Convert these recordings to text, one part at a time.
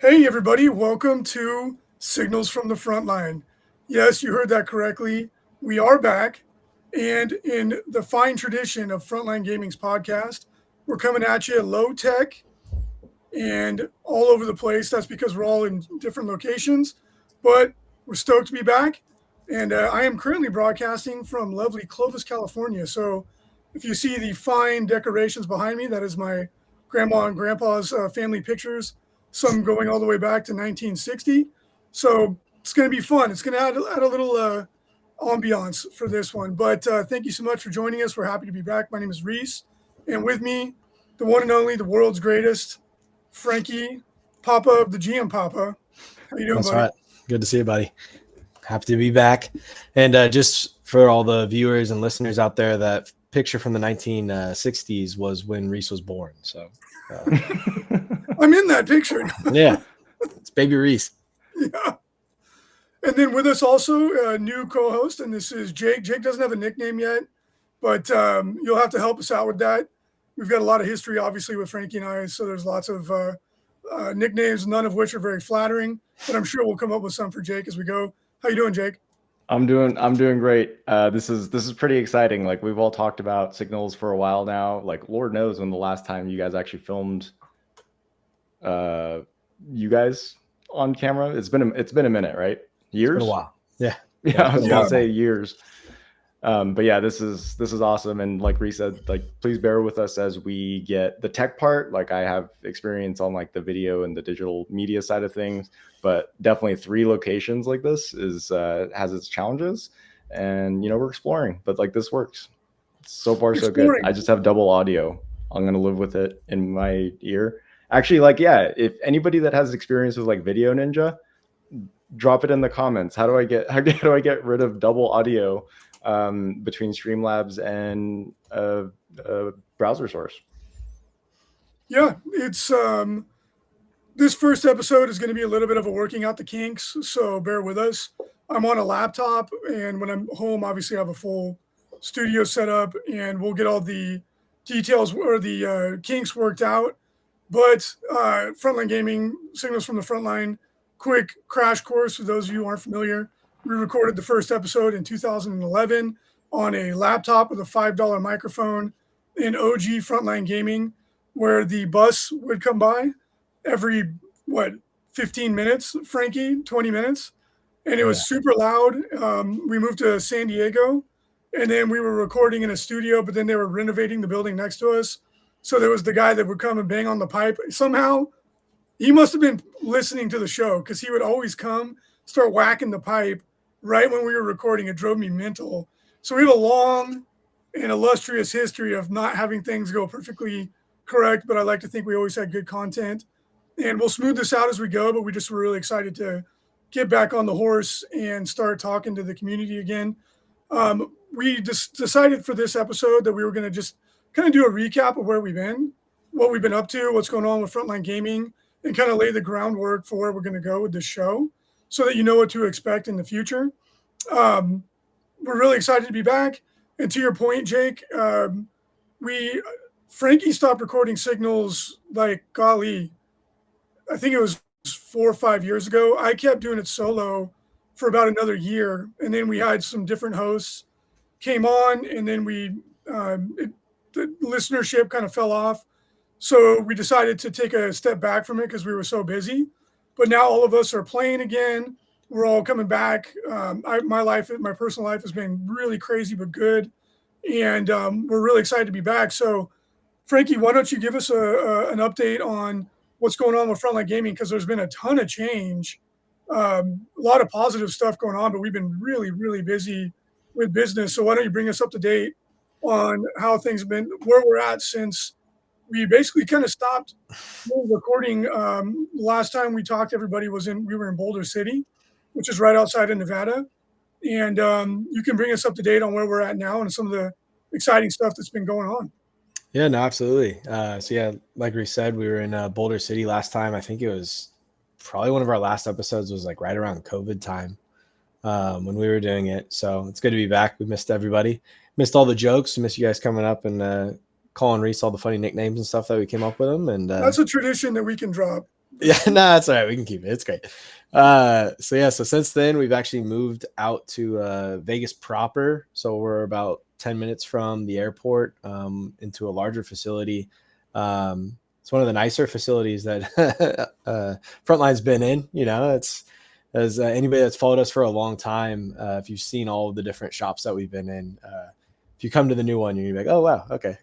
Hey, everybody, welcome to Signals from the Frontline. Yes, you heard that correctly. We are back. And in the fine tradition of Frontline Gaming's podcast, we're coming at you low tech and all over the place. That's because we're all in different locations, but we're stoked to be back. And I am currently broadcasting from lovely Clovis, California. So if you see the fine decorations behind me, that is my grandma and grandpa's family pictures, some going all the way back to 1960. So it's going to be fun. It's going to add a little ambiance for this one. But thank you so much for joining us. We're happy to be back. My name is Reece. And with me, the one and only, the world's greatest, Frankie, Papa of the GM Papa. How you doing, That's buddy? right. Good to see you, buddy. Happy to be back. And just for all the viewers and listeners out there, that picture from the 1960s was when Reece was born. So I'm in that picture. yeah, it's baby Reece. Yeah. And then with us also, a new co-host, and this is Jake. Jake doesn't have a nickname yet, but you'll have to help us out with that. We've got a lot of history, obviously, with Frankie and I, so there's lots of nicknames, none of which are very flattering, but I'm sure we'll come up with some for Jake as we go. How you doing, Jake? I'm doing great. This is pretty exciting. Like, we've all talked about Signals for a while now. Like, Lord knows when the last time you guys actually filmed you guys on camera. It's been a minute, right? Years? It's been a while. Yeah. Yeah, I was gonna say years. But yeah, this is awesome. And like Reece said, like, please bear with us as we get the tech part. Like, I have experience on like the video and the digital media side of things, but definitely 3 locations like this is has its challenges, and we're exploring, but like this works. So far so good. I just have double audio. I'm gonna live with it in my ear. Actually, like, yeah, if anybody that has experience with like Video Ninja, drop it in the comments. How do I get rid of double audio between Streamlabs and a browser source? Yeah, it's this first episode is going to be a little bit of a working out the kinks, so bear with us. I'm on a laptop, and when I'm home, obviously I have a full studio set up, and we'll get all the details or the kinks worked out. But Frontline Gaming, Signals from the Frontline, quick crash course for those of you who aren't familiar. We recorded the first episode in 2011 on a laptop with a $5 microphone in OG Frontline Gaming, where the bus would come by every, 15 minutes, Frankie, 20 minutes. And it was super loud. We moved to San Diego, and then we were recording in a studio, but then they were renovating the building next to us. So there was the guy that would come and bang on the pipe. Somehow, he must have been listening to the show, because he would always come, start whacking the pipe right when we were recording. It drove me mental. So we have a long and illustrious history of not having things go perfectly correct, but I like to think we always had good content. And we'll smooth this out as we go, but we just were really excited to get back on the horse and start talking to the community again. We just decided for this episode that we were going to just kind of do a recap of where we've been, what we've been up to, what's going on with Frontline Gaming, and kind of lay the groundwork for where we're going to go with this show so that you know what to expect in the future. We're really excited to be back. And to your point, Jake, Frankie stopped recording Signals, like, golly, I think it was 4 or 5 years ago. I kept doing it solo for about another year. And then we had some different hosts came on, and then the listenership kind of fell off. So we decided to take a step back from it because we were so busy. But now all of us are playing again. We're all coming back. My personal life has been really crazy but good. And we're really excited to be back. So, Frankie, why don't you give us an update on what's going on with Frontline Gaming? Because there's been a ton of change, a lot of positive stuff going on, but we've been really, really busy with business. So why don't you bring us up to date on how things have been, where we're at since we basically kind of stopped recording. Last time we talked, everybody we were in Boulder City, which is right outside of Nevada. And you can bring us up to date on where we're at now and some of the exciting stuff that's been going on. Yeah, no, absolutely. So yeah, like we said, we were in Boulder City last time. I think it was probably one of our last episodes was like right around COVID time when we were doing it. So it's good to be back. We missed everybody. Missed all the jokes. Missed you guys coming up and calling Reece all the funny nicknames and stuff that we came up with him. And that's a tradition that we can drop. Yeah, no, that's all right. We can keep it. It's great. So since then we've actually moved out to Vegas proper. So we're about 10 minutes from the airport, into a larger facility. It's one of the nicer facilities that Frontline's been in. You know, it's as anybody that's followed us for a long time, if you've seen all of the different shops that we've been in, if you come to the new one, you're gonna be like, oh wow, okay.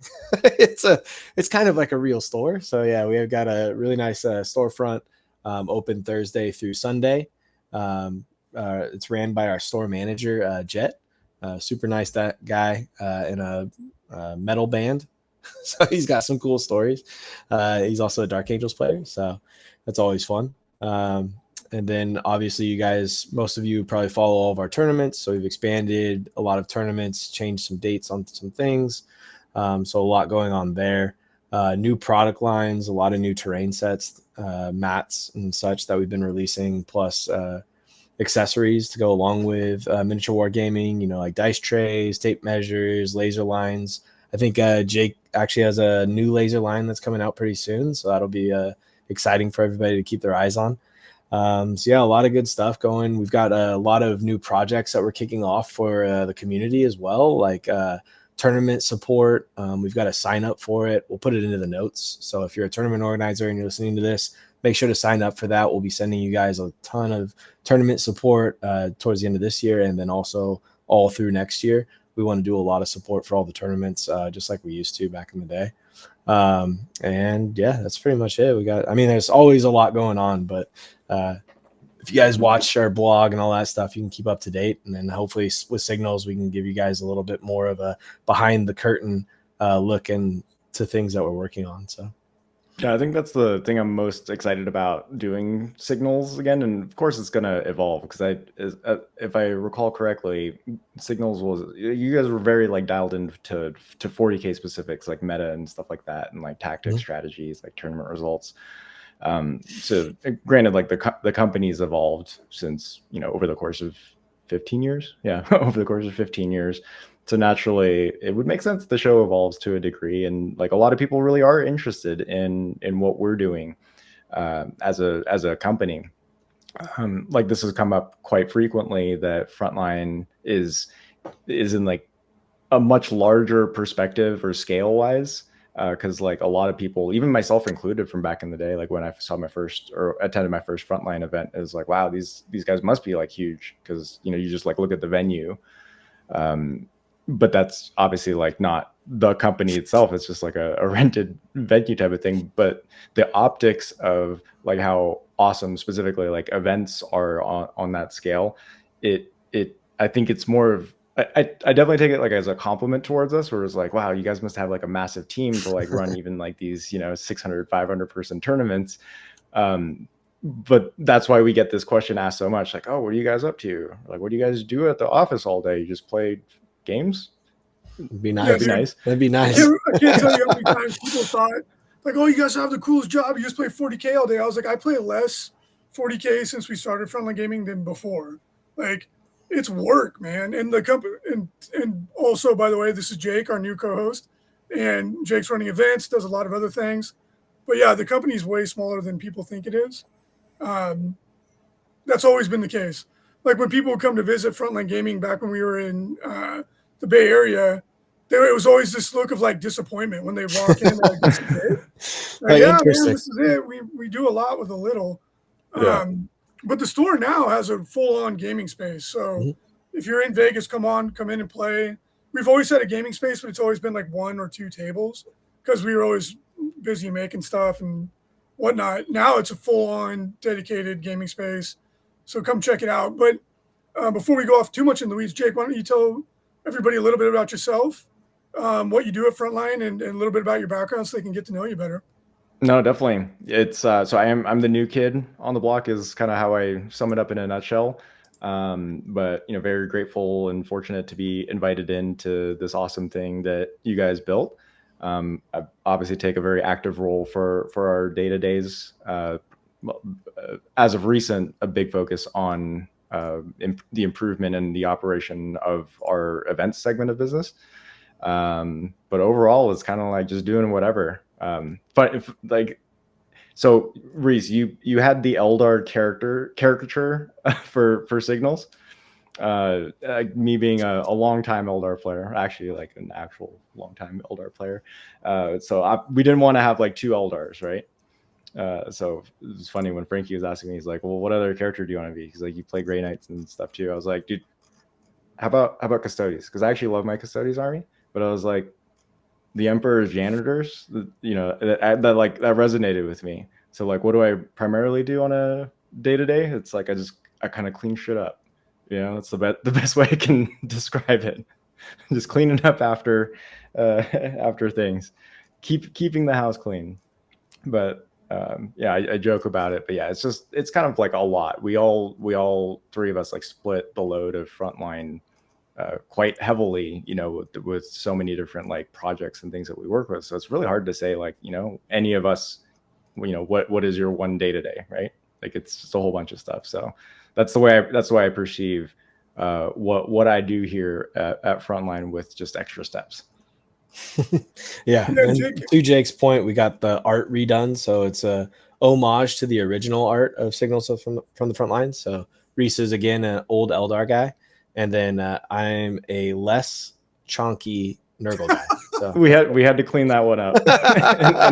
It's kind of like a real store. So yeah, we have got a really nice storefront, open Thursday through Sunday. It's ran by our store manager, Jet. Super nice that guy, in a metal band. So he's got some cool stories. He's also a Dark Angels player, so that's always fun. And then obviously you guys, most of you probably follow all of our tournaments. So we've expanded a lot of tournaments, changed some dates on some things. So a lot going on there. New product lines, a lot of new terrain sets, mats and such that we've been releasing, plus accessories to go along with miniature wargaming, you know, like dice trays, tape measures, laser lines. I think Jake actually has a new laser line that's coming out pretty soon. So that'll be exciting for everybody to keep their eyes on. So yeah, a lot of good stuff going. We've got a lot of new projects that we're kicking off for the community as well, like tournament support. We've got to sign up for it. We'll put it into the notes. So if you're a tournament organizer and you're listening to this, make sure to sign up for that. We'll be sending you guys a ton of tournament support towards the end of this year, and then also all through next year. We want to do a lot of support for all the tournaments, just like we used to back in the day. And yeah, that's pretty much it. There's always a lot going on, but if you guys watch our blog and all that stuff, you can keep up to date. And then hopefully with Signals, we can give you guys a little bit more of a behind the curtain look into things that we're working on. So yeah, I think that's the thing I'm most excited about doing Signals again. And of course it's going to evolve, because if I recall correctly, Signals you guys were very like dialed into 40K specifics, like meta and stuff like that, and like tactics, strategies, like tournament results. So granted, like the company's evolved since, over the course of 15 years. Yeah. Over the course of 15 years. So naturally it would make sense the show evolves to a degree. And like a lot of people really are interested in what we're doing, as a company. Like this has come up quite frequently, that Frontline is in like a much larger perspective or scale wise. Because like a lot of people, even myself included, from back in the day, like when I saw my first or attended my first Frontline event, is like, wow, these guys must be like huge, because you just like look at the venue, but that's obviously like not the company itself. It's just like a rented venue type of thing. But the optics of like how awesome specifically like events are on that scale, I think it's more of, I definitely take it like as a compliment towards us, where it's like, wow, you guys must have like a massive team to like run even like these 600 500 person tournaments. But that's why we get this question asked so much, like, oh, what are you guys up to? Like, what do you guys do at the office all day? You just play games? It'd be nice. Yeah, That'd be dude. nice. That'd be nice. I can't tell you how many times people thought, like, oh, you guys have the coolest job. You just play 40K all day. I was like, I play less 40K since we started Frontline Gaming than before. Like, it's work, man. And the company, and also, by the way, this is Jake, our new co-host, and Jake's running events, does a lot of other things. But yeah, the company's way smaller than people think it is. That's always been the case. Like when people would come to visit Frontline Gaming back when we were in the Bay Area, it was always this look of like disappointment when they walk in. Like, this is it. Like, yeah, man, this is it. We do a lot with a little. Yeah. But the store now has a full-on gaming space. So if you're in Vegas, come in and play. We've always had a gaming space, but it's always been like 1 or 2 tables because we were always busy making stuff and whatnot. Now it's a full-on dedicated gaming space. So come check it out. But before we go off too much in the weeds, Jake, why don't you tell everybody a little bit about yourself, what you do at Frontline, and a little bit about your background so they can get to know you better. No, definitely. It's so I'm the new kid on the block is kind of how I sum it up in a nutshell. But very grateful and fortunate to be invited into this awesome thing that you guys built. I obviously take a very active role for our day-to-days. As of recent, a big focus on the improvement and the operation of our events segment of business. But overall, it's kind of like just doing whatever. But if like So Reece, you had the Eldar caricature for signals. Me being a longtime Eldar player, actually like an actual longtime Eldar player. So we didn't want to have like two Eldars, right? So it was funny when Frankie was asking me, he's like, well, what other character do you want to be? He's like, you play Grey Knights and stuff too. I was like, dude, how about Custodes? Because I actually love my Custodes army, but I was like, the Emperor's janitors, that resonated with me. So like, what do I primarily do on a day-to-day? It's like I kind of clean shit up. That's the best way I can describe it. Just cleaning up after things, keeping the house clean. But I joke about it. But yeah, it's kind of like a lot. We all three of us like split the load of Frontline quite heavily, with so many different like projects and things that we work with. So it's really hard to say like, any of us, what is your one day to day, right? Like it's just a whole bunch of stuff. So that's the way I perceive what I do here at Frontline with just extra steps. Yeah. And to Jake's point, we got the art redone. So it's a homage to the original art of Signals from the Frontline. So Reece is again an old Eldar guy. And then I'm a less chonky Nurgle guy. So we had to clean that one up, and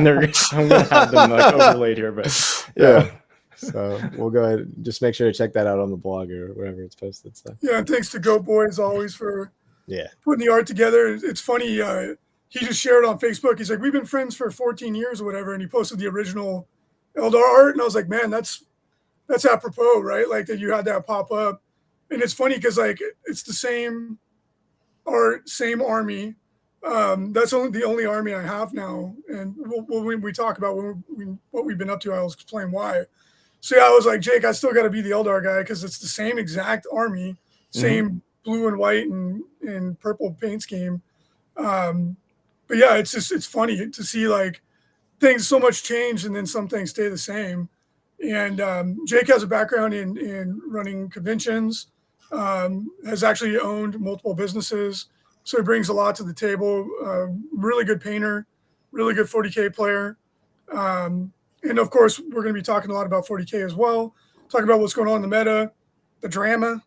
I'm gonna have them like overlaid here, but yeah. So we'll go ahead and just make sure to check that out on the blog or wherever it's posted. So yeah, and thanks to Goat Boy as always for putting the art together. It's funny. He just shared on Facebook. He's like, we've been friends for 14 years or whatever, and he posted the original Eldar art, and I was like, man, that's apropos, right? Like that you had that pop up. And it's funny because like it's the same art, same army. That's the only army I have now. And when we talk about what we've been up to, I'll explain why. So yeah, I was like, Jake, I still got to be the Eldar guy because it's the same exact army, same blue and white and purple paint scheme. But yeah, it's funny to see like things so much change and then some things stay the same. And Jake has a background in running conventions. Has actually owned multiple businesses, so he brings a lot to the table. Really good painter, really good 40K player, and of course we're going to be talking a lot about 40K as well. Talking about what's going on in the meta, the drama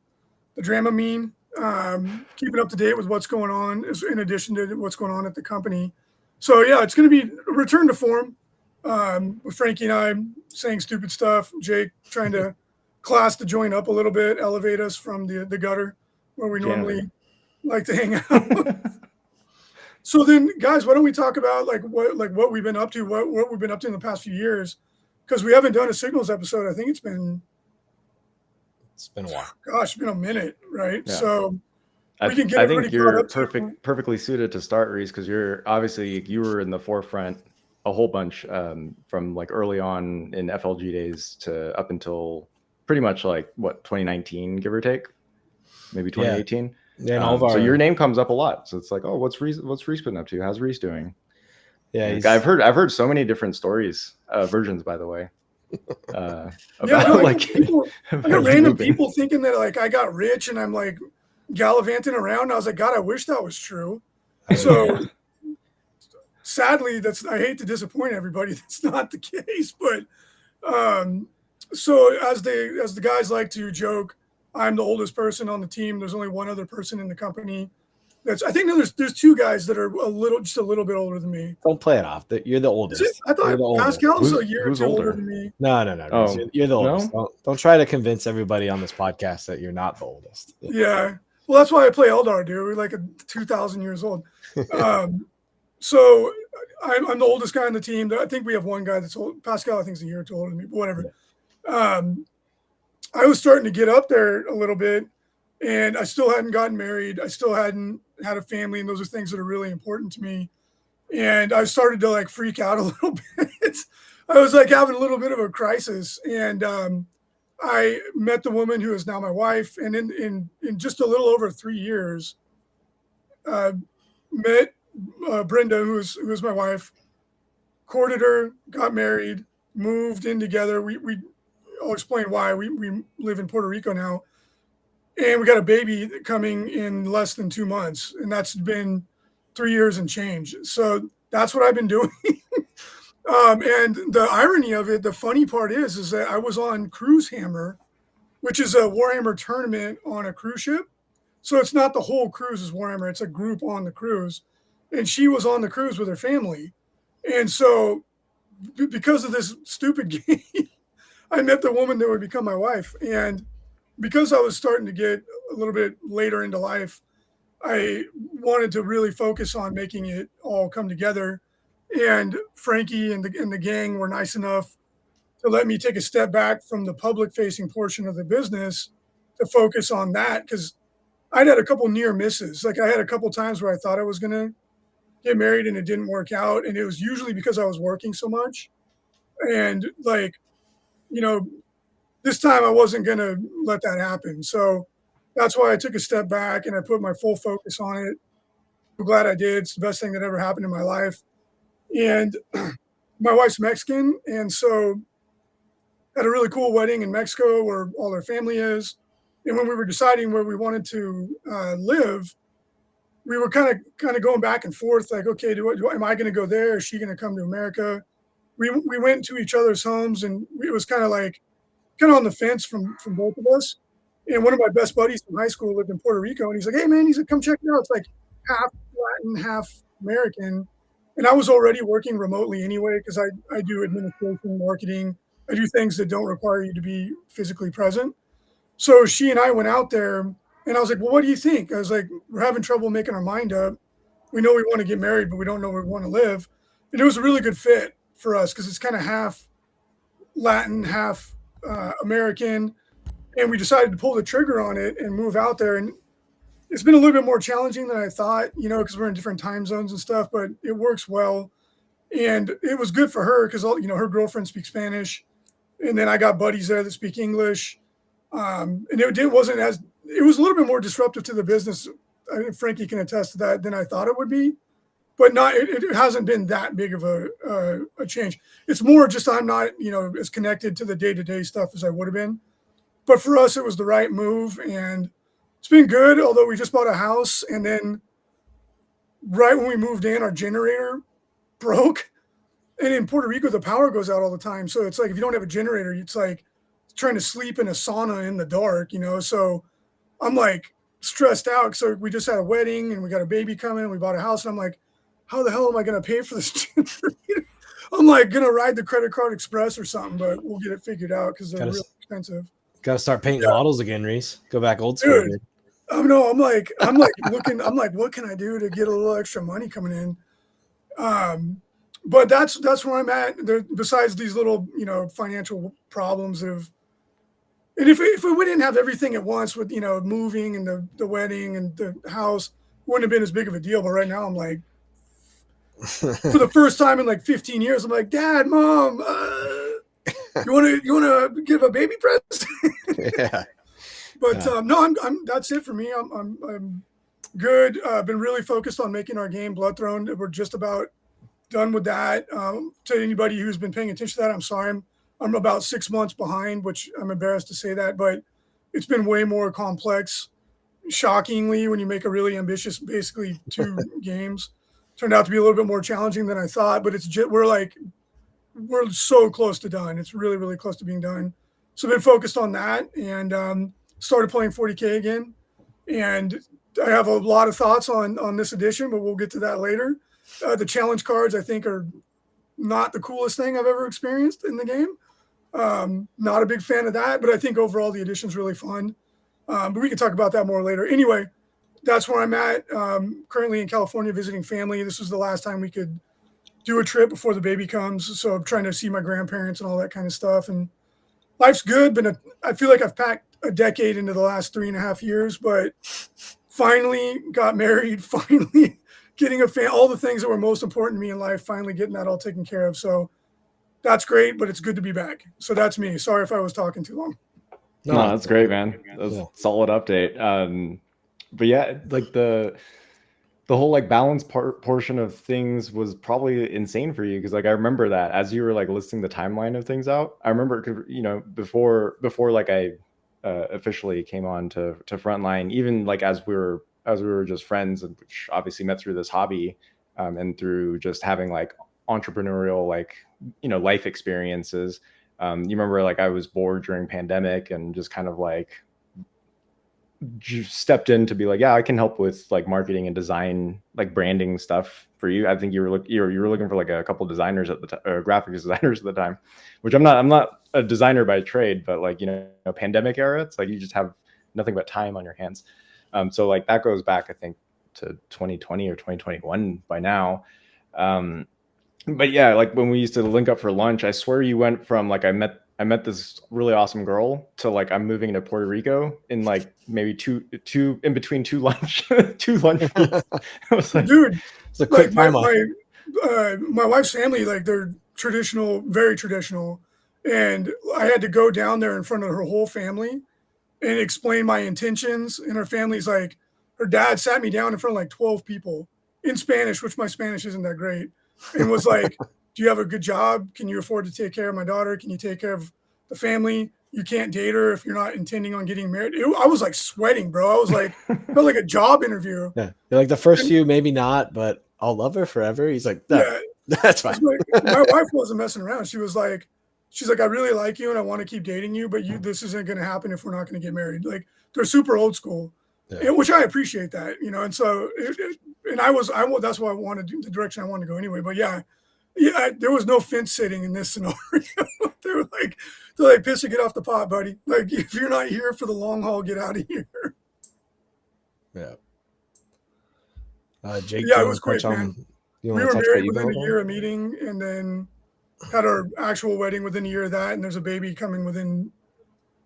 mean, keeping up to date with what's going on, in addition to what's going on at the company. So yeah, it's going to be a return to form. With Frankie and I saying stupid stuff, Jake trying to class the joint up a little bit, elevate us from the gutter where we normally like to hang out. So then, guys, why don't we talk about what we've been up to, what we've been up to in the past few years? Because we haven't done a Signals episode. I think it's been a while. Gosh, it's been a minute, right? Yeah. So I think you're perfectly suited to start, Reece, because you were in the forefront a whole bunch from like early on in FLG days to up until pretty much like 2019, give or take, maybe 2018. Yeah, and all of our... so your name comes up a lot. So it's like, oh, what's Reece been up to? How's Reece doing? Yeah, I've heard so many different stories, versions, by the way. I got random people thinking that like I got rich and I'm like gallivanting around. I was like, God, I wish that was true. So sadly, I hate to disappoint everybody. That's not the case, but so as the guys like to joke, I'm the oldest person on the team. There's only one other person in the company. I think there's two guys that are just a little bit older than me. Don't play it off. You're the oldest. I thought Pascal's a year or two older than me. No. Oh, you're the oldest. No? Don't try to convince everybody on this podcast that you're not the oldest. Yeah. Well, that's why I play Eldar, dude. We're like 2,000 years old. So I'm the oldest guy on the team. I think we have one guy that's old. Pascal, I think, is a year or two older than me, but whatever. Yeah. I was starting to get up there a little bit, and I still hadn't gotten married. I still hadn't had a family, and those are things that are really important to me. And I started to like freak out a little bit. I was like having a little bit of a crisis, and I met the woman who is now my wife, and in just a little over 3 years, met Brenda, who is my wife, courted her, got married, moved in together. I'll explain why. We live in Puerto Rico now, and we got a baby coming in less than 2 months, and that's been 3 years and change. So that's what I've been doing. And the irony of it, the funny part is that I was on Cruise Hammer, which is a Warhammer tournament on a cruise ship. So it's not the whole cruise is Warhammer; it's a group on the cruise, and she was on the cruise with her family, and so because of this stupid game, I met the woman that would become my wife, and because I was starting to get a little bit later into life, I wanted to really focus on making it all come together. And Frankie and the gang were nice enough to let me take a step back from the public facing portion of the business to focus on that because I'd had a couple near misses. Like I had a couple times where I thought I was going to get married and it didn't work out. And it was usually because I was working so much. And like, you know, this time I wasn't going to let that happen. So that's why I took a step back and I put my full focus on it. I'm glad I did. It's the best thing that ever happened in my life. And my wife's Mexican. And so had a really cool wedding in Mexico where all her family is. And when we were deciding where we wanted to live, we were kind of going back and forth. Like, okay, am I going to go there? Is she going to come to America? We went to each other's homes, and it was kind of like on the fence from both of us. And one of my best buddies from high school lived in Puerto Rico, and he's like, "Hey man," he's like, "come check it out. It's like half Latin, half American." And I was already working remotely anyway because I do administration, marketing. I do things that don't require you to be physically present. So she and I went out there, and I was like, "Well, what do you think?" I was like, "We're having trouble making our mind up. We know we want to get married, but we don't know where we want to live." And it was a really good fit for us because it's kind of half Latin, half American. And we decided to pull the trigger on it and move out there. And it's been a little bit more challenging than I thought, because we're in different time zones and stuff, but it works well. And it was good for her because, her girlfriend speaks Spanish. And then I got buddies there that speak English. And it wasn't it was a little bit more disruptive to the business. I think Frankie can attest to that than I thought it would be. But it hasn't been that big of a change. It's more just I'm not, as connected to the day-to-day stuff as I would have been. But for us, it was the right move, and it's been good. Although we just bought a house, and then right when we moved in, our generator broke. And in Puerto Rico, the power goes out all the time. So it's like if you don't have a generator, it's like trying to sleep in a sauna in the dark, So I'm like stressed out. So we just had a wedding, and we got a baby coming, and we bought a house, and I'm like, how the hell am I going to pay for this generator? I'm like going to ride the credit card express or something, but we'll get it figured out because they're really expensive. Got to start painting models again, Reece. Go back old school. Dude, no, I'm like looking. I'm like, what can I do to get a little extra money coming in? But that's where I'm at. Besides these little, financial problems and if we didn't have everything at once with moving and the wedding and the house, wouldn't have been as big of a deal. But right now, I'm like, for the first time in like 15 years, I'm like, Dad, Mom, you want to give a baby present? Yeah. But no, I'm that's it for me. I'm good. I've been really focused on making our game Blood Throne. We're just about done with that. To anybody who's been paying attention to that, I'm sorry. I'm about 6 months behind, which I'm embarrassed to say that, but it's been way more complex. Shockingly, when you make a really ambitious, basically 2 games, turned out to be a little bit more challenging than I thought. But it's just we're so close to done. It's really, really close to being done. So I've been focused on that and started playing 40K again. And I have a lot of thoughts on this edition, but we'll get to that later. The challenge cards, I think, are not the coolest thing I've ever experienced in the game. Not a big fan of that, but I think overall the edition's really fun. But we can talk about that more later. Anyway, that's where I'm at. Currently in California visiting family. This was the last time we could do a trip before the baby comes. So I'm trying to see my grandparents and all that kind of stuff. And life's good, but I feel like I've packed a decade into the last 3.5 years, but finally got married, finally getting all the things that were most important to me in life, finally getting that all taken care of. So that's great, but it's good to be back. So that's me. Sorry if I was talking too long. No, that's great, man. That's a solid update. But yeah, like the whole like balance portion of things was probably insane for you because like I remember that as you were like listing the timeline of things out. I remember before like I officially came on to Frontline, even like as we were just friends, and which obviously met through this hobby and through just having like entrepreneurial like life experiences. You remember like I was bored during pandemic and just kind of like stepped in to be like, yeah, I can help with like marketing and design, like branding stuff for you. I think you were looking for like a couple designers at the time, or graphic designers at the time, which I'm not a designer by trade, but like, pandemic era, it's like you just have nothing but time on your hands. So like that goes back, I think, to 2020 or 2021 by now. But yeah, like when we used to link up for lunch, I swear you went from like I met this really awesome girl to like I'm moving to Puerto Rico in like maybe two in between two lunch meets. I was like, Dude, It's a quick like timeline. my wife's family, like they're traditional, very traditional, and I had to go down there in front of her whole family and explain my intentions. And her family's like, her dad sat me down in front of like 12 people in Spanish, which my Spanish isn't that great, and was like, "Do you have a good job? Can you afford to take care of my daughter? Can you take care of the family? You can't date her if you're not intending on getting married." I was like sweating, bro. I was like, felt like a job interview. Yeah, you're like the first And few, maybe not, but I'll love her forever. He's like, no, yeah, that's fine. it's like my wife wasn't messing around. She's like, I really like you and I want to keep dating you, but this isn't going to happen if we're not going to get married. Like they're super old school, Yeah. which I appreciate that, And so, and that's why I wanted the direction I wanted to go anyway. But yeah, there was no fence sitting in this scenario. they're like, piss or get off the pot, buddy. Like if you're not here for the long haul, get out of here. Yeah. Jake, Yeah, do it you was want to touch quick, man. on? You We want to were touch what married you've been within a working year on? of meeting, and then had our actual wedding within a year of that, and there's a baby coming within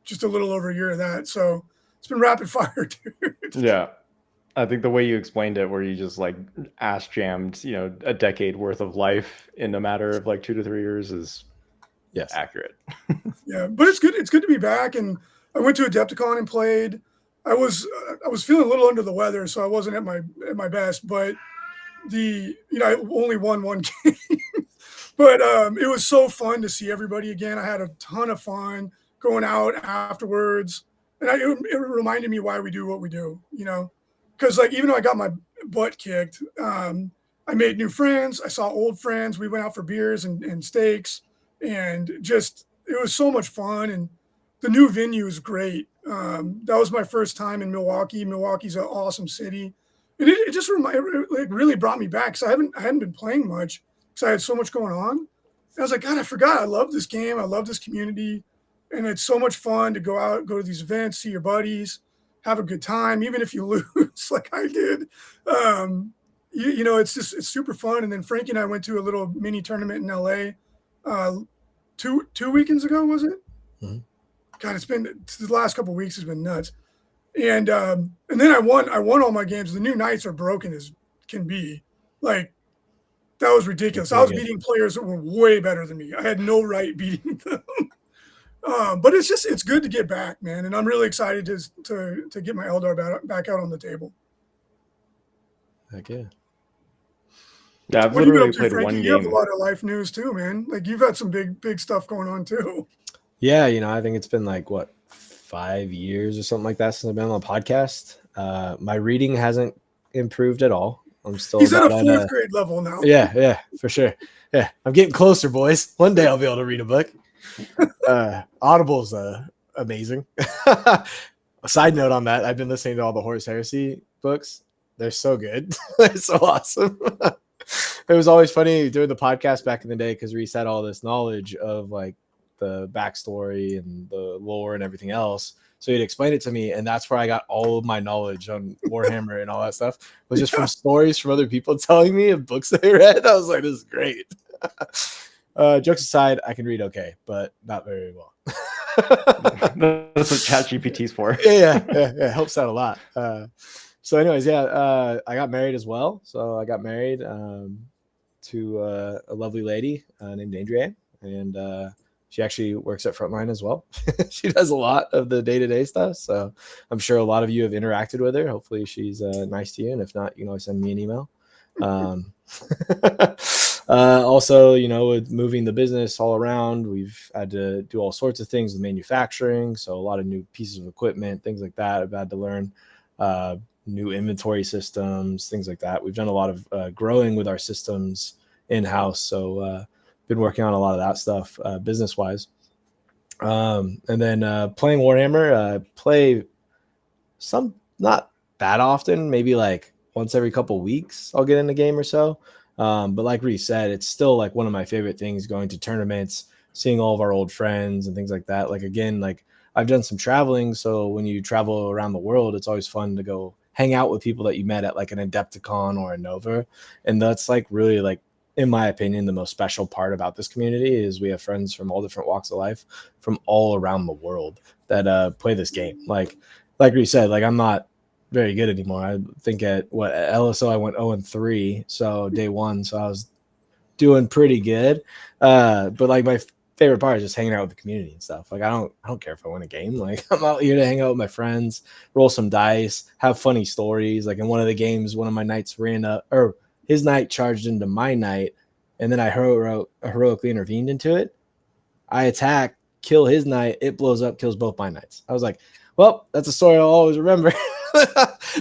just a little over a year of that. So it's been rapid fire, dude. yeah. I think the way you explained it, where you just like ass jammed, a decade worth of life in a matter of like 2 to 3 years is Yes. accurate. Yeah, but it's good. It's good to be back. And I went to Adepticon and played. I was feeling a little under the weather, so I wasn't at my best. But I only won one game, but it was so fun to see everybody again. I had a ton of fun going out afterwards, and it reminded me why we do what we do. Because like even though I got my butt kicked, I made new friends. I saw old friends. We went out for beers and steaks, and just it was so much fun. And the new venue is great. That was my first time in Milwaukee. Milwaukee's an awesome city, and it just really brought me back. So I hadn't been playing much because I had so much going on. And I was like, God, I forgot. I love this game. I love this community, and it's so much fun to go out, go to these events, see your buddies, have a good time, even if you lose, like I did. It's super fun. And then Frankie and I went to a little mini tournament in LA, two weekends ago, was it? Mhm. God, the last couple of weeks has been nuts. And then I won all my games. The new Knights are broken as can be. Like that was ridiculous. I was beating players that were way better than me. I had no right beating them. But it's good to get back, man. And I'm really excited to get my Eldar back out on the table. Heck yeah. Yeah, I've What have you been literally up to, played Frankie? one You have a game. lot of life news too, man. Like you've had some big stuff going on too. Yeah, I think it's been like 5 years or something like that since I've been on the podcast. My reading hasn't improved at all. I'm still He's at a about fourth grade level now. Yeah, for sure. Yeah, I'm getting closer, boys. One day I'll be able to read a book. Audible's amazing. A side note on that, I've been listening to all the Horus Heresy books. They're so good. They're so awesome. It was always funny doing the podcast back in the day because Reece had all this knowledge of like the backstory and the lore and everything else. So he'd explain it to me, and that's where I got all of my knowledge on Warhammer and all that stuff. Was just from stories from other people telling me of books they read. I was like, this is great. Jokes aside, I can read okay, but not very well. That's what ChatGPT's for. Yeah, it helps out a lot. So anyways, I got married as well. So I got married to a lovely lady named Andrea, and she actually works at Frontline as well. She does a lot of the day-to-day stuff. So I'm sure a lot of you have interacted with her. Hopefully she's nice to you. And if not, you can always send me an email. Also, with moving the business all around, we've had to do all sorts of things with manufacturing. So a lot of new pieces of equipment, things like that. I've had to learn new inventory systems, things like that. We've done a lot of growing with our systems in-house. So been working on a lot of that stuff business wise. And then playing Warhammer, play some, not that often, maybe like once every couple weeks I'll get in a game or so. But like Reece said, it's still like one of my favorite things, going to tournaments, seeing all of our old friends and things like that. Like, again, like I've done some traveling. So when you travel around the world, it's always fun to go hang out with people that you met at like an Adepticon or a Nova. And that's like really, like, in my opinion, the most special part about this community is we have friends from all different walks of life from all around the world that play this game. Like Reece said, like, I'm not very good anymore. I think at LSO I went 0-3, so day one, so I was doing pretty good. But like my favorite part is just hanging out with the community and stuff. Like I don't care if I win a game. Like I'm out here to hang out with my friends, roll some dice, have funny stories. Like in one of the games, one of my knights ran up, or his knight charged into my knight, and then I heroically intervened into it. I attack, kill his knight, it blows up, kills both my knights. I was like, well, that's a story I'll always remember.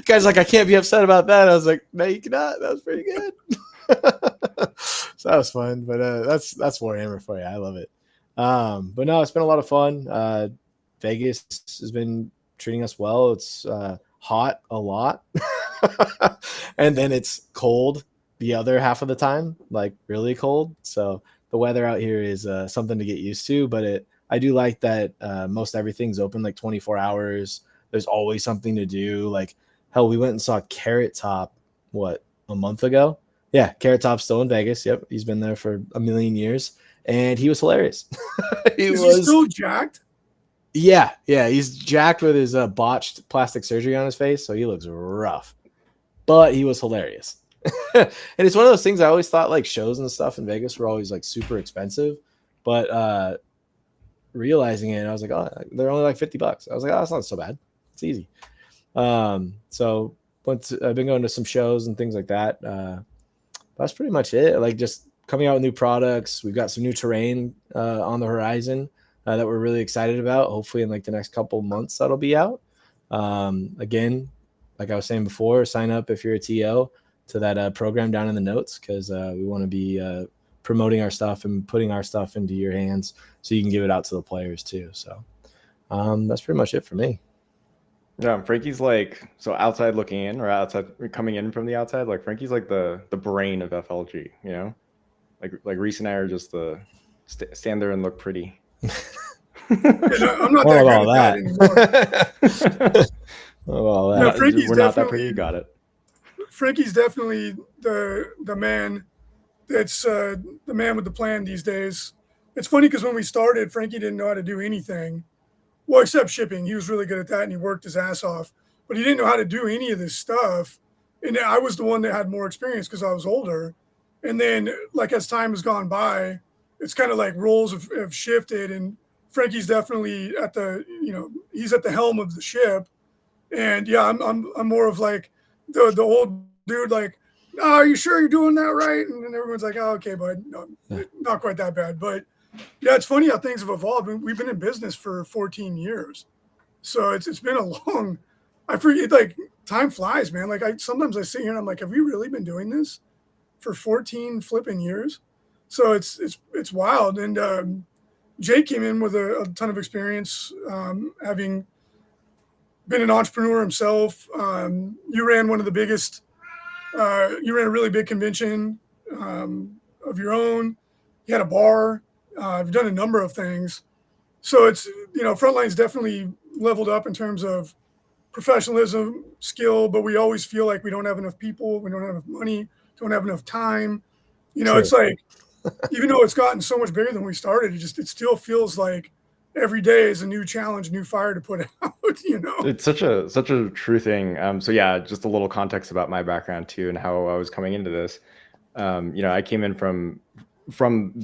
Guy's like, I can't be upset about that. I was like, no, you cannot. That was pretty good. So that was fun. But that's Warhammer for you. I love it. But no, it's been a lot of fun. Vegas has been treating us well. It's hot a lot. And then it's cold the other half of the time, like really cold. So the weather out here is something to get used to. But I do like that most everything's open like 24 hours. There's always something to do. Like, hell, we went and saw Carrot Top, a month ago? Yeah, Carrot Top's still in Vegas. Yep, he's been there for a million years. And he was hilarious. Is he still jacked? Yeah, he's jacked with his botched plastic surgery on his face, so he looks rough. But he was hilarious. And it's one of those things, I always thought like shows and stuff in Vegas were always like super expensive. But realizing it, I was like, oh, they're only like $50. I was like, oh, that's not so bad. It's easy. So once I've been going to some shows and things like that. That's pretty much it. Like just coming out with new products. We've got some new terrain on the horizon that we're really excited about. Hopefully in like the next couple months that'll be out. Again, like I was saying before, sign up if you're a TO to that program down in the notes, because we want to be promoting our stuff and putting our stuff into your hands so you can give it out to the players too. So that's pretty much it for me. Yeah, Frankie's like, so outside looking in, or outside coming in from the outside, like Frankie's like the brain of FLG, you know? Like Reece and I are just the stand there and look pretty. I'm not that good at that anymore. All that. No, Frankie's We're not that pretty. You got it. Frankie's definitely the man. That's the man with the plan these days. It's funny because when we started, Frankie didn't know how to do anything, well, except shipping. He was really good at that, and he worked his ass off. But he didn't know how to do any of this stuff. And I was the one that had more experience because I was older. And then, like, as time has gone by, it's kind of like roles have shifted. And Frankie's definitely he's at the helm of the ship. And yeah, I'm more of like the old dude, like, oh, are you sure you're doing that right? And then everyone's like, oh, okay, bud. No, not quite that bad. But yeah, it's funny how things have evolved. We've been in business for 14 years. So it's been a long, I forget, like, time flies, man. Like sometimes I sit here and I'm like, have we really been doing this for 14 flipping years? So it's wild. And Jake came in with a ton of experience, having been an entrepreneur himself. You ran one of the biggest, you ran a really big convention of your own. You had a bar. You've done a number of things. So it's, Frontline's definitely leveled up in terms of professionalism, skill, but we always feel like we don't have enough people. We don't have enough money, don't have enough time. Sure. It's like, even though it's gotten so much bigger than we started, it still feels like every day is a new challenge, new fire to put out, It's such a true thing. So yeah, just a little context about my background too, and how I was coming into this. I came in from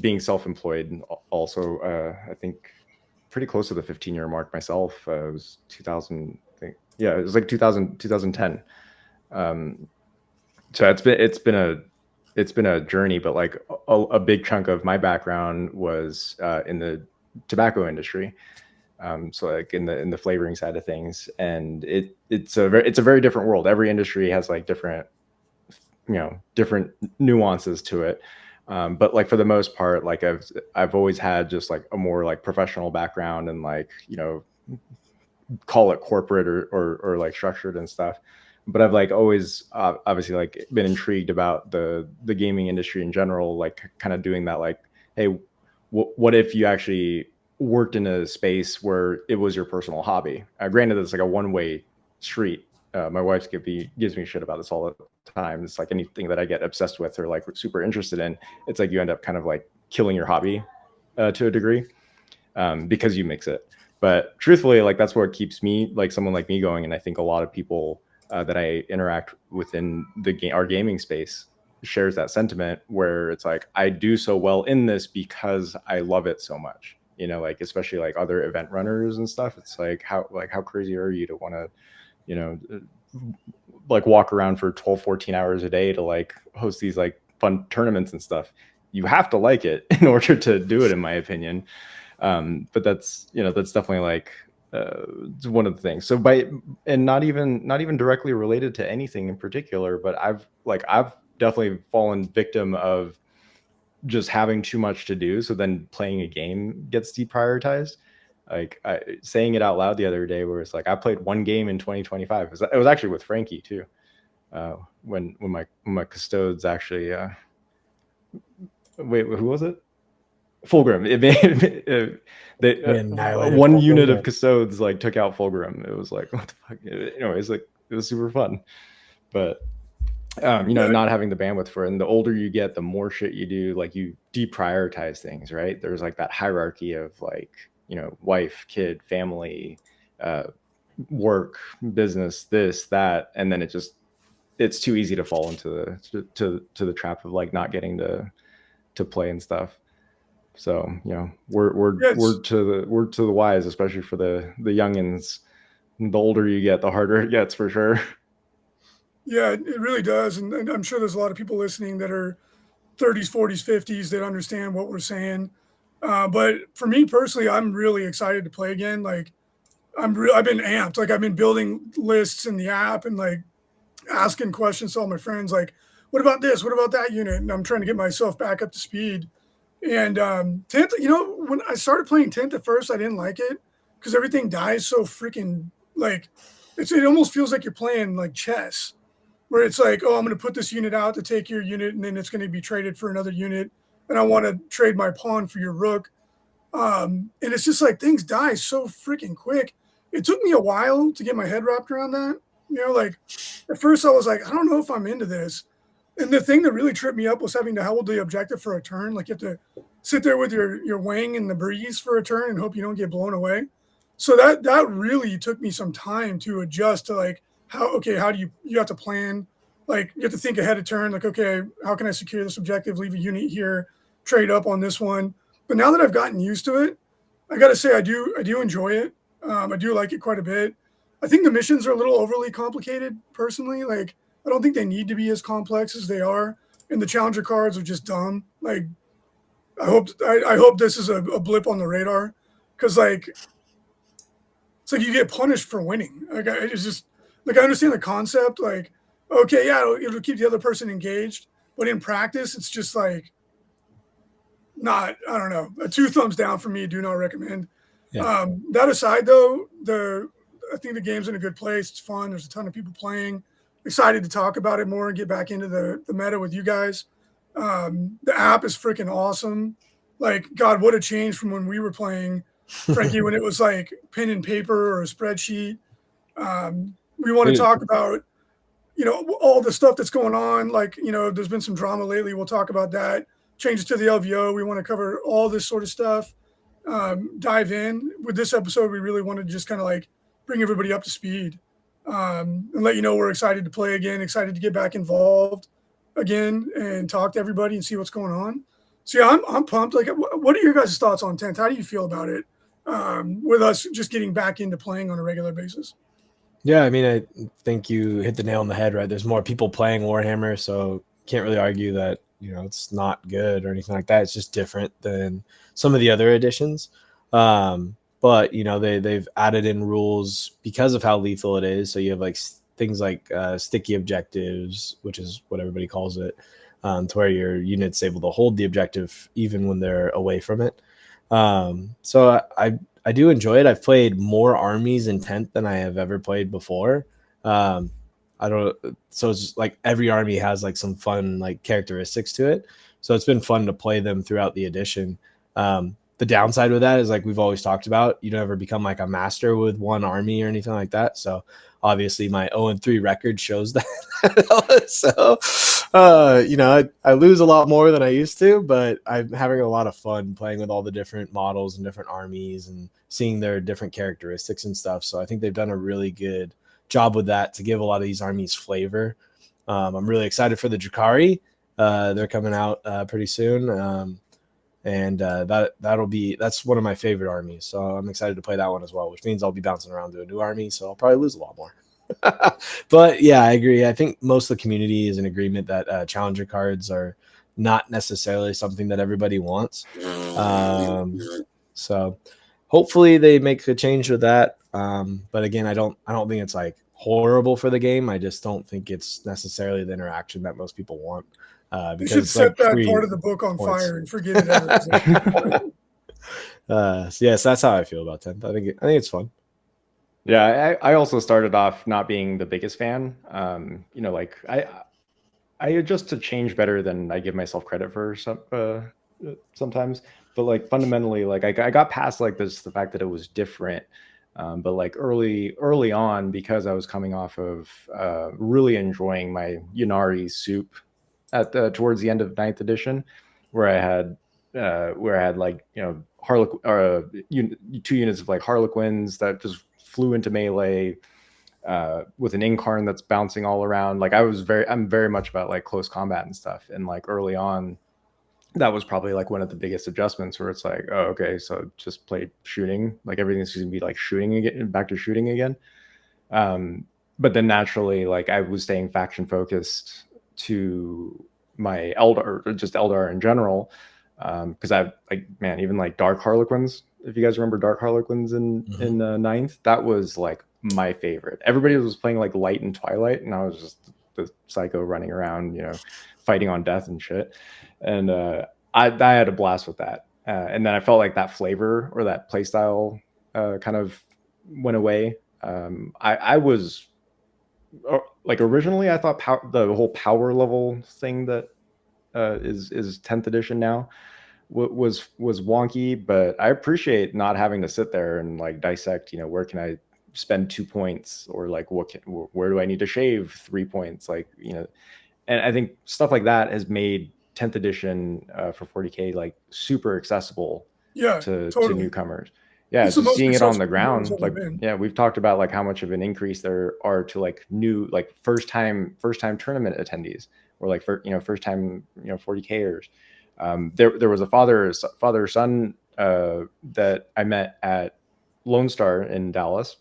being self-employed also. I think pretty close to the 15-year mark myself. It was 2000, I think. Yeah, it was like 2010. So it's been a journey, but like a big chunk of my background was in the tobacco industry. So like in the flavoring side of things, and it's a very different world. Every industry has like different nuances to it. But like for the most part, like I've always had just like a more like professional background and like, you know, call it corporate or like structured and stuff. But I've like always obviously like been intrigued about the gaming industry in general, like kind of doing that, like, hey, what if you actually worked in a space where it was your personal hobby? Granted, it's like a one-way street. My wife gives me shit about this all the time. It's like anything that I get obsessed with or like super interested in, it's like you end up kind of like killing your hobby to a degree because you mix it. But truthfully, like that's what keeps me, like someone like me, going. And I think a lot of people that I interact within our gaming space shares that sentiment, where it's like I do so well in this because I love it so much. You know, like especially like other event runners and stuff. It's like how crazy are you to want to, you know, like walk around for 12, 14 hours a day to like host these like fun tournaments and stuff. You have to like it in order to do it, in my opinion. But that's, you know, that's definitely like one of the things. So and not even directly related to anything in particular, but I've definitely fallen victim of just having too much to do. So then playing a game gets deprioritized. Like saying it out loud the other day, where it's like I played one game in 2025. It was actually with Frankie too. When my custodes actually wait, who was it? Fulgrim. One unit of custodes like took out Fulgrim. It was like, what the fuck? Anyways, like it was super fun, but you know, not having the bandwidth for it. And the older you get, the more shit you do. Like you deprioritize things, right? There's like that hierarchy of like, you know, wife, kid, family, work, business, this, that, and then it's too easy to fall into the trap of like not getting to play and stuff. So, you know, word to the wise, especially for the youngins. The older you get, the harder it gets, for sure. Yeah, it really does. And I'm sure there's a lot of people listening that are 30s, 40s, 50s that understand what we're saying. But for me personally, I'm really excited to play again. Like I've been amped. Like I've been building lists in the app and like asking questions to all my friends, like, what about this? What about that unit? And I'm trying to get myself back up to speed. And 10th, you know, when I started playing 10th at first, I didn't like it because everything dies so freaking like it almost feels like you're playing like chess, where it's like, oh, I'm going to put this unit out to take your unit, and then it's going to be traded for another unit, and I want to trade my pawn for your rook. And it's just like things die so freaking quick. It took me a while to get my head wrapped around that. You know, like at first I was like, I don't know if I'm into this. And the thing that really tripped me up was having to hold the objective for a turn. Like you have to sit there with your wing in the breeze for a turn and hope you don't get blown away. So that really took me some time to adjust to like how do you have to plan, like you have to think ahead of turn, like, okay, how can I secure this objective, leave a unit here, trade up on this one. But now that I've gotten used to it, I got to say I do enjoy it. I do like it quite a bit. I think the missions are a little overly complicated personally. Like I don't think they need to be as complex as they are. And the challenger cards are just dumb. Like I hope this is a blip on the radar, because like it's like you get punished for winning. Like it's just like I understand the concept. Like okay, yeah, it'll keep the other person engaged, but in practice, it's just like not. I don't know. A 2 thumbs down for me. Do not recommend. Yeah. That aside, though, I think the game's in a good place. It's fun. There's a ton of people playing. Excited to talk about it more and get back into the meta with you guys. The app is freaking awesome. Like, God, what a change from when we were playing, Frankie, when it was like pen and paper or a spreadsheet. We want to talk about, you know, all the stuff that's going on. Like, you know, there's been some drama lately. We'll talk about that. Changes to the LVO. We want to cover all this sort of stuff. Dive in. With this episode, we really wanted to just kind of like bring everybody up to speed and let you know we're excited to play again, excited to get back involved again and talk to everybody and see what's going on. So yeah, I'm pumped. Like, what are your guys' thoughts on 10th? How do you feel about it with us just getting back into playing on a regular basis? Yeah, I mean, I think you hit the nail on the head, right? There's more people playing Warhammer, so can't really argue that, you know, it's not good or anything like that. It's just different than some of the other editions. But, you know, they've added in rules because of how lethal it is. So you have like things like sticky objectives, which is what everybody calls it. to where your unit's able to hold the objective even when they're away from it. So I do enjoy it. I've played more armies in 10th than I have ever played before. I don't. So it's just like every army has like some fun like characteristics to it. So it's been fun to play them throughout the edition. The downside with that is like we've always talked about, you don't ever become like a master with one army or anything like that. So obviously my 0-3 record shows that. So you know, I lose a lot more than I used to, but I'm having a lot of fun playing with all the different models and different armies and seeing their different characteristics and stuff. So I think they've done a really good job with that to give a lot of these armies flavor. I'm really excited for the Drakari. They're coming out pretty soon. And that's one of my favorite armies. So I'm excited to play that one as well, which means I'll be bouncing around to a new army. So I'll probably lose a lot more. But yeah, I agree. I think most of the community is in agreement that challenger cards are not necessarily something that everybody wants. So hopefully they make a change with that. But again, I don't think it's like horrible for the game. I just don't think it's necessarily the interaction that most people want. They should set that part of the book on fire and forget it ever. So yes, that's how I feel about 10th. I think it's fun. Yeah, I also started off not being the biggest fan. You know, like I adjust to change better than I give myself credit for sometimes. But like fundamentally, like I got past like the fact that it was different. But like early on, because I was coming off of really enjoying my Yunari soup towards the end of 9th edition, where I had like, you know, two units of like Harlequins that just flew into melee with an incarn that's bouncing all around. Like I'm very much about like close combat and stuff. And like early on, that was probably like one of the biggest adjustments where it's like, oh, okay, so just play shooting. Like everything's going to be like shooting again, back to shooting again. But then naturally, like I was staying faction focused to my Eldar, or just Eldar in general. Because I've like, man, even like Dark Harlequins, if you guys remember Dark Harlequins in 9th, that was like my favorite. Everybody was playing like Light and Twilight, and I was just the psycho running around, you know, fighting on death and shit. And I had a blast with that. And then I felt like that flavor or that playstyle kind of went away. I was like originally I thought the whole power level thing that is 10th edition now was wonky, but I appreciate not having to sit there and like dissect, you know, where can I spend 2 points, or like where do I need to shave 3 points, like, you know. And I think stuff like that has made 10th edition for 40K like super accessible to newcomers. Yeah, it's just seeing it on the ground. Like, been. yeah, we've talked about like how much of an increase there are to like new, like first time tournament attendees, or like first time 40Kers. There was a father son that I met at Lone Star in Dallas,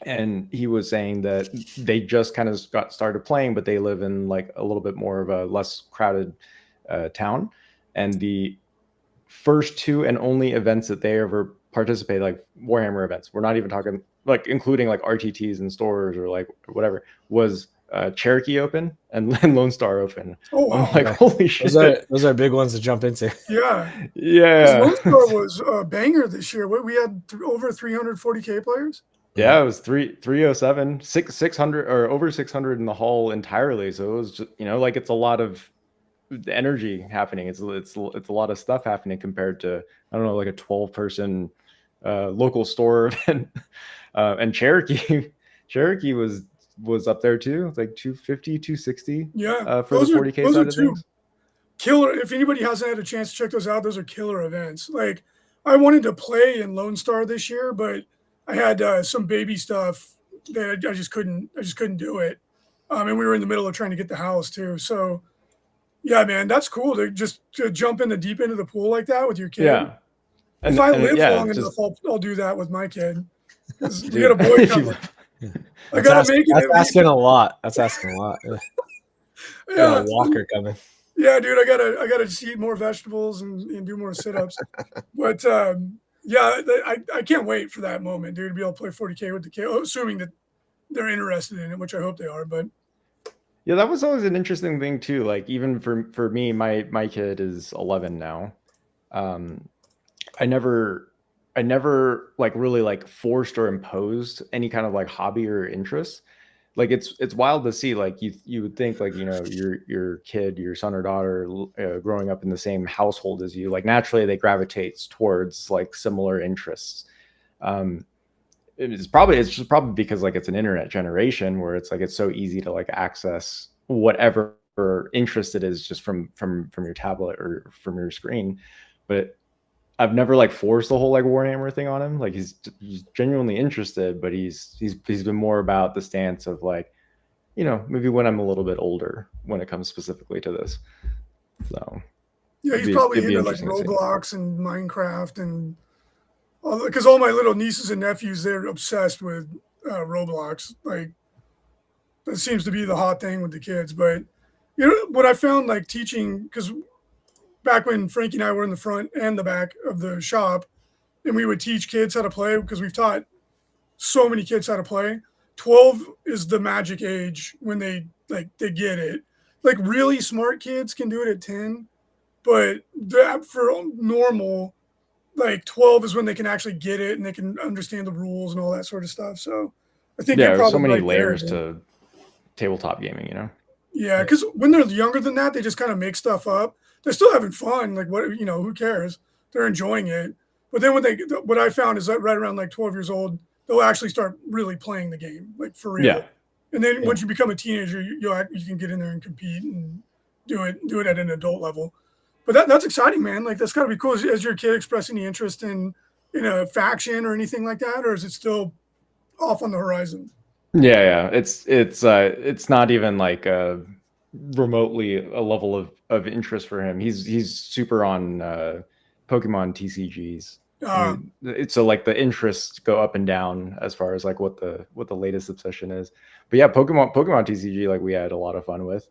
and he was saying that they just kind of got started playing, but they live in like a little bit more of a less crowded town, and the first 2 and only events that they ever participated, like Warhammer events, we're not even talking like including like RTTs and stores or like whatever, was Cherokee Open and Lone Star Open. Oh wow! I'm like, holy shit! Those are big ones to jump into. Yeah. Lone Star was a banger this year. We had over 340K players. Yeah, it was 307, 600 or over 600 in the hall entirely. So it was just, you know, like it's a lot of energy happening. It's a lot of stuff happening compared to, I don't know, like a 12-person local store event. And Cherokee was up there too. It's like 250, 260. Yeah, for the 40K side of things. Killer. If anybody hasn't had a chance to check those out, those are killer events. Like I wanted to play in Lone Star this year, but I had some baby stuff that I just couldn't do it. And we were in the middle of trying to get the house too. So yeah, man, that's cool to jump in the deep end of the pool like that with your kid. Yeah. If I live long enough, I'll do that with my kid. Because we got a boy coming. I gotta make it. That's asking a lot. That's asking a lot. Yeah, a walker coming. Yeah, dude, I gotta just eat more vegetables and do more sit-ups. But yeah, I can't wait for that moment, dude, to be able to play 40K with the kid, assuming that they're interested in it, which I hope they are. But Yeah, that was always an interesting thing too. Like even for me, my kid is 11 now. Um, I never like really like forced or imposed any kind of like hobby or interest. Like it's wild to see. Like you would think like, you know, your kid, your son or daughter growing up in the same household as you, like naturally they gravitate towards like similar interests. Um, it's just probably because like it's an internet generation where it's like it's so easy to like access whatever interest it is just from your tablet or from your screen. But I've never like forced the whole like Warhammer thing on him. Like he's genuinely interested, but he's been more about the stance of like, you know, maybe when I'm a little bit older when it comes specifically to this. So Yeah, he's it'd probably be into like interesting to see. Roblox and Minecraft and because all my little nieces and nephews, they're obsessed with Roblox. Like that seems to be the hot thing with the kids. But you know what I found like teaching, because back when Frankie and I were in the front and the back of the shop, and we would teach kids how to play because we've taught so many kids how to play. 12 is the magic age when they get it. Like really smart kids can do it at 10, but that for normal, like 12 is when they can actually get it and they can understand the rules and all that sort of stuff. So I think Yeah, you're there's so probably many right there. layers But to tabletop gaming, you know? yeah, because when they're younger than that, they just kind of make stuff up. They're still having fun. Like what, who cares? They're enjoying it. But then what I found is that right around like 12 years old, they'll actually start really playing the game, like for Yeah. real. And then Yeah. once you become a teenager, you can get in there and compete and do it at an adult level. But that's exciting, man. Like that's got to be cool. Is your kid expressing the interest in a faction or anything like that, or is it still off on the horizon? Yeah. It's not even like remotely a level of interest for him. He's super on Pokemon TCGs. Uh, It's so like the interests go up and down as far as like what the latest obsession is. But yeah, Pokemon TCG like we had a lot of fun with.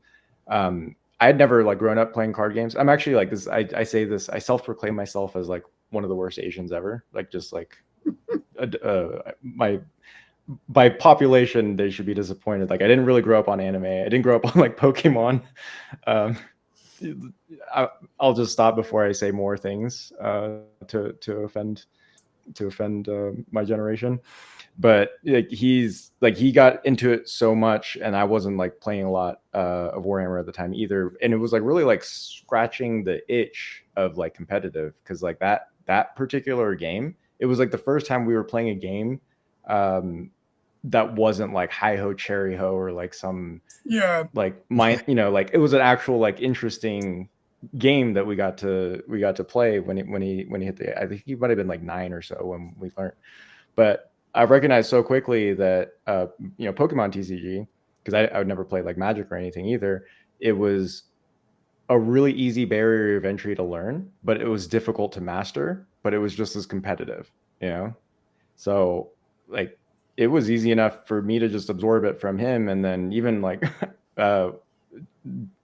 I had never like grown up playing card games. I'm actually like this. I say this. I self-proclaim myself as like one of the worst Asians ever. Like just like my by population, they should be disappointed. Like I didn't really grow up on anime. I didn't grow up on like Pokemon. Um, I'll just stop before I say more things to offend my generation. But like he got into it so much, and I wasn't like playing a lot of Warhammer at the time either. And it was like really like scratching the itch of like competitive because like that particular game, it was like the first time we were playing a game that wasn't like hi ho cherry ho or like some yeah, like mine, you know, like it was an actual like interesting game that we got to play when he hit the, I think he might have been like 9 or so when we learned. But I recognized so quickly that Pokemon TCG, because I would never play like Magic or anything either. It was a really easy barrier of entry to learn, but it was difficult to master, but it was just as competitive, you know? So like it was easy enough for me to just absorb it from him. And then even like uh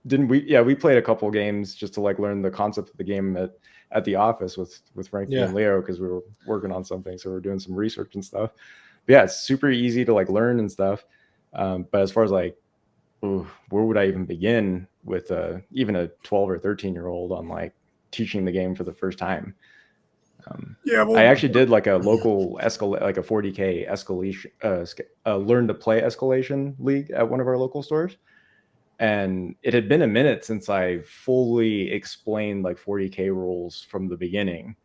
didn't we we played a couple games just to like learn the concept of the game at the office with Frankie and Leo because we were working on something, so we are doing some research and stuff. But yeah, it's super easy to like learn and stuff. But as far as like where would I even begin with even a 12 or 13-year-old on like teaching the game for the first time? yeah. I Well, actually did like a local like a 40K escalation learn to play escalation league at one of our local stores. And it had been a minute since I fully explained like 40K rules from the beginning.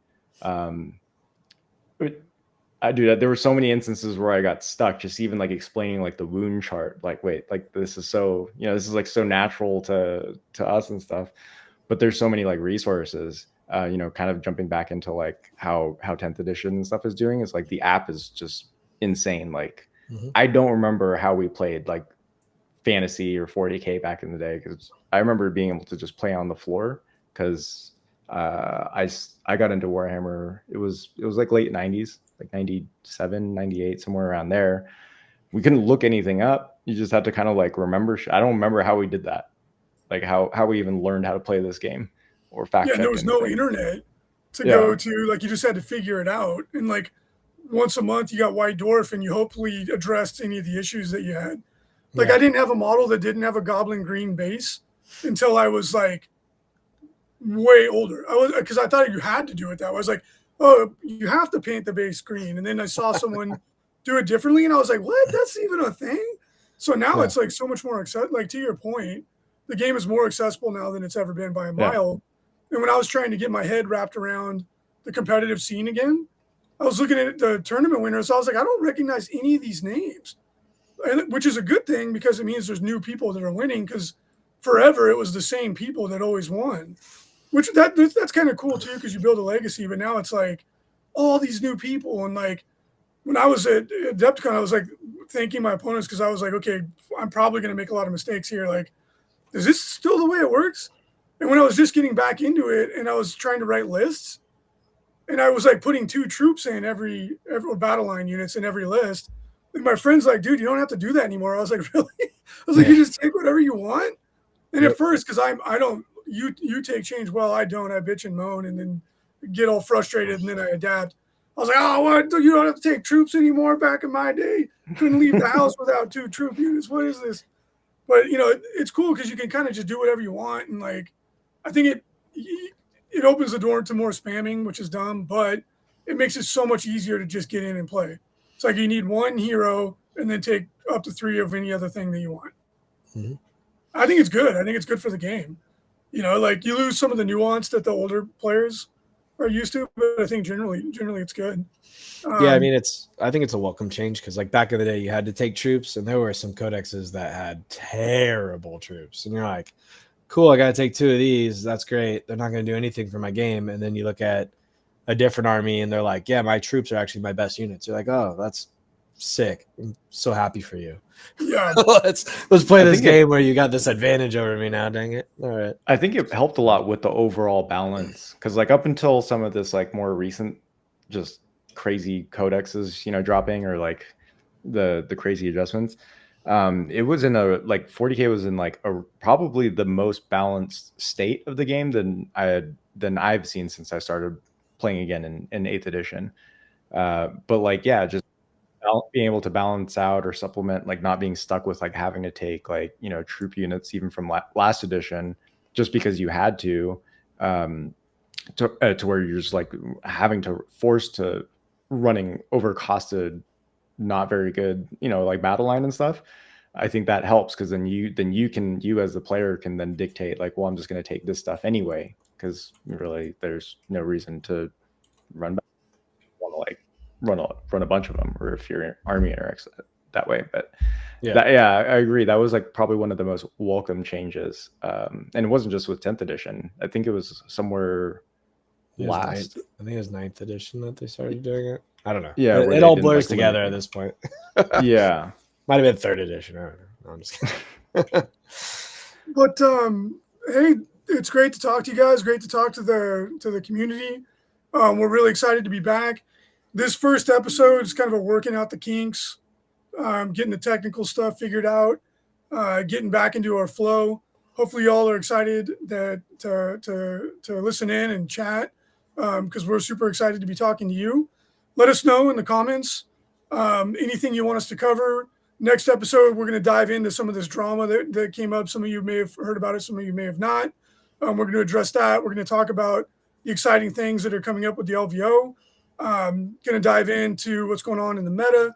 There were so many instances where I got stuck just even like explaining like the wound chart. Like, wait, like this is so, this is like so natural to us and stuff. But there's so many like resources. Kind of jumping back into like how 10th edition and stuff is doing is like the app is just insane. Like I don't remember how we played like fantasy or 40K back in the day because I remember being able to just play on the floor because I got into Warhammer. It was like late 90s, like 97, 98, somewhere around there. We couldn't look anything up. You just had to kind of like remember. I don't remember how we did that, like how we even learned how to play this game or fact yeah, and there check was no anything. internet to Yeah. go to. Like you just had to figure it out. And like once a month, you got White Dwarf, and you hopefully addressed any of the issues that you had. Like Yeah. I didn't have a model that didn't have a goblin green base until I was like way older. I was because I thought you had to do it that way. I was like, oh, you have to paint the base green. And then I saw someone do it differently, and I was like, what? That's even a thing? So now Yeah. it's like so much more accessible. Like to your point, the game is more accessible now than it's ever been by a mile. And when I was trying to get my head wrapped around the competitive scene again, I was looking at the tournament winners. So I was like, I don't recognize any of these names, which is a good thing because it means there's new people that are winning. Because forever it was the same people that always won, which that's kind of cool too because you build a legacy. But now it's like all these new people, and like when I was at Adepticon, I was like thanking my opponents because I was like, okay, I'm probably going to make a lot of mistakes here. Like, is this still the way it works? And when I was just getting back into it and I was trying to write lists, and I was like putting 2 troops in every battle line units in every list. And my friend's like, dude, you don't have to do that anymore. I was like, really? I was like, you just take whatever you want. And at first, because I don't, you take change well, I don't. I bitch and moan and then get all frustrated and then I adapt. I was like, oh, what? You don't have to take troops anymore. Back in my day, couldn't leave the house without 2 troop units. What is this? But you know, it's cool because you can kind of just do whatever you want, and like, I think it opens the door to more spamming, which is dumb, but it makes it so much easier to just get in and play. It's like you need 1 hero and then take up to 3 of any other thing that you want. Mhm. I think it's good. I think it's good for the game. You know, like you lose some of the nuance that the older players are used to, but I think generally it's good. Yeah, I mean, I think it's a welcome change because, like, back in the day, you had to take troops, and there were some codexes that had terrible troops, and you're like, "Cool, I got to take 2 of these. That's great. They're not going to do anything for my game." And then you look at a different army, and they're like, "Yeah, my troops are actually my best units." You're like, "Oh, that's sick. I'm so happy for you." Yeah, let's play this game where you got this advantage over me now. Dang it! All right. I think it helped a lot with the overall balance because, like, up until some of this, like, more recent, just crazy codexes, you know, dropping or like the crazy adjustments, it was in a like 40K was in like a probably the most balanced state of the game than I've seen since I started playing again in 8th edition. But like, yeah, just being able to balance out or supplement, like not being stuck with like having to take like, you know, troop units even from last edition just because you had to where you're just like having to force to running overcosted, not very good, you know, like battle line and stuff. I think that helps because then you as the player can then dictate like, well, I'm just going to take this stuff anyway because really there's no reason to run back. Want to like run a bunch of them, or if your army interacts that way. But Yeah. I agree. That was like probably one of the most welcome changes. And it wasn't just with 10th edition. I think it was somewhere last. I think it was 9th edition that they started doing it. I don't know. Yeah, it all blurs together at this point. Yeah, might have been 3rd edition. I don't know. No, I'm just kidding. but hey, it's great to talk to you guys. Great to talk to the community. We're really excited to be back. This first episode is kind of a working out the kinks, getting the technical stuff figured out, getting back into our flow. Hopefully, y'all are excited to listen in and chat because we're super excited to be talking to you. Let us know in the comments anything you want us to cover. Next episode, we're going to dive into some of this drama that came up. Some of you may have heard about it. Some of you may have not. We're going to address that. We're going to talk about the exciting things that are coming up with the LVO. Going to dive into what's going on in the meta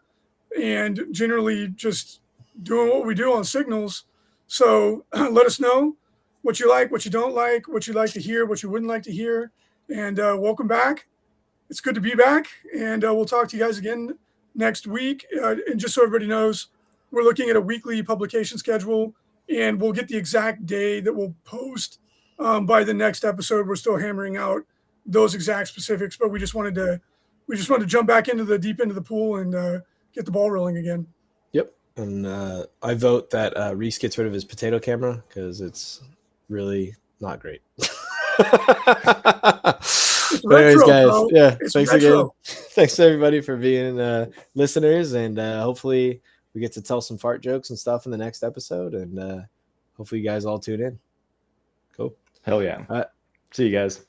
and generally just doing what we do on signals. So let us know what you like, what you don't like, what you'd like to hear, what you wouldn't like to hear. And welcome back. It's good to be back. And we'll talk to you guys again next week. And just so everybody knows, we're looking at a weekly publication schedule, and we'll get the exact day that we'll post by the next episode. We're still hammering out those exact specifics, but we just wanted to jump back into the deep end of the pool and get the ball rolling again. Yep. And I vote that Reece gets rid of his potato camera because it's really not great. Retro, anyways, guys, bro. yeah, It's thanks retro. again. Thanks everybody for being listeners, and hopefully we get to tell some fart jokes and stuff in the next episode, and hopefully you guys all tune in. Cool. Hell yeah. All right. See you guys.